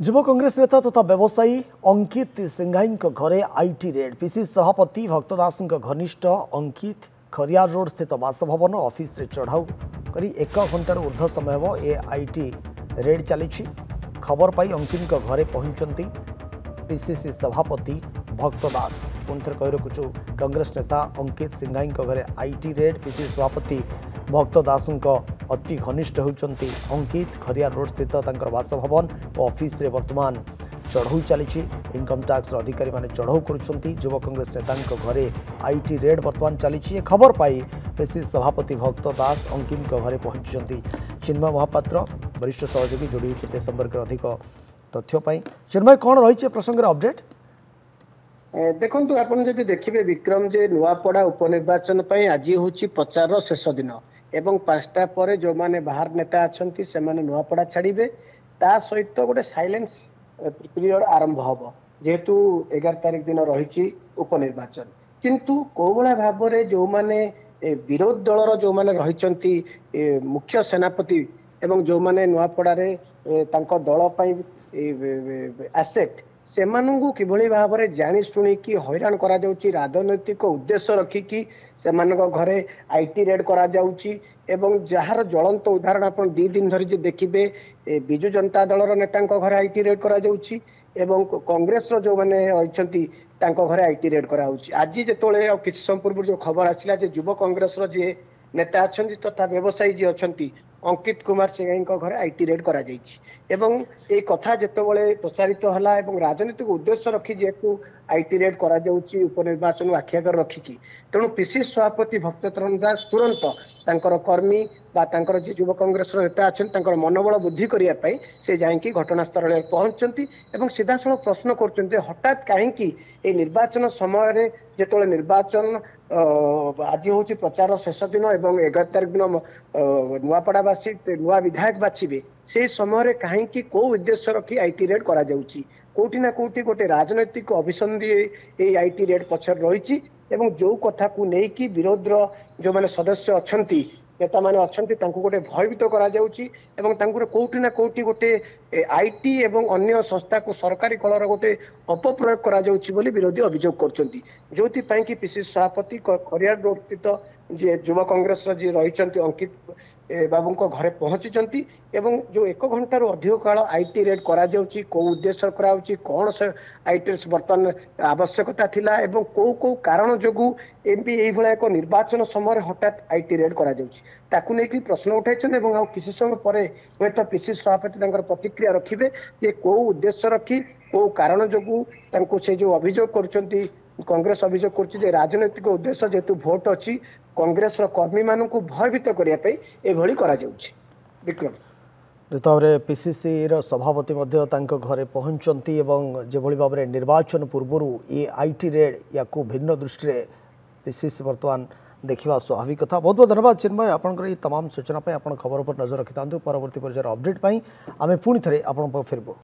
युवा कांग्रेस नेता तथा व्यवसायी अंकित सिंघाई घरे आईटी रेड। पीसीसी सभापति भक्त दास घनिष्ठ अंकित खरियार रोड स्थित बासभवन ऑफिस रे चढ़ाऊ करी 1 घंटार ऊर्ध्व समय हो ए आईटी रेड चली। खबर पाई अंकित घरे पहुंचती पीसीसी सभापति भक्त दास। पुणी थे कही रखुचु कांग्रेस नेता अंकित सिंघाई घरे आईटी रेड। पीसीसी सभापति भक्त दास अति घनिष्ठ होती अंकित खरियार रोड स्थित बासभवन और ऑफिस रे वर्तमान चढ़ऊ चली। इनकम टैक्स अधिकारी माने चढ़ऊ कर युवा कांग्रेस नेता घरे आईटी रेड वर्तमान चली। खबर पाई पीसीसी सभापति भक्त दास अंकित घरे पहुंची। चिन्मय महापात्र वरिष्ठ सहयोगी जोड़ी होते संपर्क अधिक तथ्य। चिन्मय कौन रही प्रसंग अपडेट देखु आपन जदि देखिए विक्रम जे नुआपड़ा उपनिर्वाचन आज हूँ प्रचार शेष दिन एवं 5टा पर जो माने बाहर नेता अच्छा से नुआपड़ा छाड़े ता सहित गोटे साइलेंस पीरियड आरंभ हम जेहेतु 11 तारिख दिन रही उपनिर्वाचन किंतु कौ भाया भाव में जो माने विरोध दलर जो माने रही मुख्य सेनापति एवं जो माने नुआपड़ा दल एसेट से किभली भाव में जानी शुणिकी हैरान करा राजनैतिक उद्देश्य रखिकी से घरे आईटी रेड करा एवं जार ज्वलंत उदाहरण आप 2 दिन धरी देखिए विजु जनता दलर नेता घरे आईटी रेड करा एवं कांग्रेस जो मैंने रही घरे आईटी रेड करा आज जो कि समय पूर्व जो खबर आसला युवा कांग्रेस जी नेता अच्छा तथा व्यवसायी जी अच्छा अंकित कुमार सिंघाई घरे आईटी रेड करा एवं ये कथा जितेबाला प्रचारित है एवं राजनीतिक उद्देश्य रखी जेहेतु आईटी रेड करा उपनिर्वाचन आखि आगे रखिकी तेणु पीसीसी सभापति भक्त दास तुरंत तांकर कर्मी जी युवा कांग्रेस नेता अच्छा मनोबल बुद्धि करने से जाकि घटनास्थल में पहुंचती सीधासल प्रश्न कर हठात कहीं निर्वाचन समय जो निर्वाचन आज हूँ प्रचार शेष दिन और 11 तारिख दिन नुआपड़ावासी नुआ विधायक बाछे से समय कहीं कौ उद्देश्य रखी आईटी रेड करा कोटी ना कोटी गोटे राजनैतिक अभिसंधि आईटी रेड पछर रही जो कथा को लेकिन विरोध जो माने सदस्य अच्छा नेता माने अच्छा गोटे भयभीत करा कोटी ना कोटी गोटे आईटी एवं अन्य संस्था को सरकारी कलर गोटे अपप्रयोग करा विरोधी अभियोग करछंती जोथि कि पीसीसी सभापति खरियार रोड स्थित जी युवा कांग्रेस जी रही अंकित बाबू घरे पहुंची एवं जो 1 घंटार अधिक काल आईटी रेड करा कौ उद्देश्य करा कौन से आईटी बर्तमान आवश्यकता थिला एवं कौ कौ कारण जोगु एमपी एक निर्वाचन समय हठात आईटी रेड करा ताकू लेकिन प्रश्न उठाई किसी समय पर हे तो पीसीसी सभापति प्रतिक्रिया रखिए जे कौ उद्देश्य रखी कौ कारण जोगु से जो अभियोग कर कांग्रेस अभियोग कर राजनैतिक उद्देश्य जेहेतु भोट अच्छी कांग्रेस कर्मी मान भयभीत करने विक्रम ऋतु पीसीसी सभापति घरे पहुंचती जो भाव में निर्वाचन पूर्व ये आईटी रेड या भिन्न दृष्टि पीसीसी बर्तमान देखा स्वाभाविक कथा। बहुत बहुत धन्यवाद चिन्मय आपंकर ये तमाम सूचना आप खबर पर नजर रखि था। परवर्ती पर्यायर अपडेट आम पुणी थे आप फेरबू।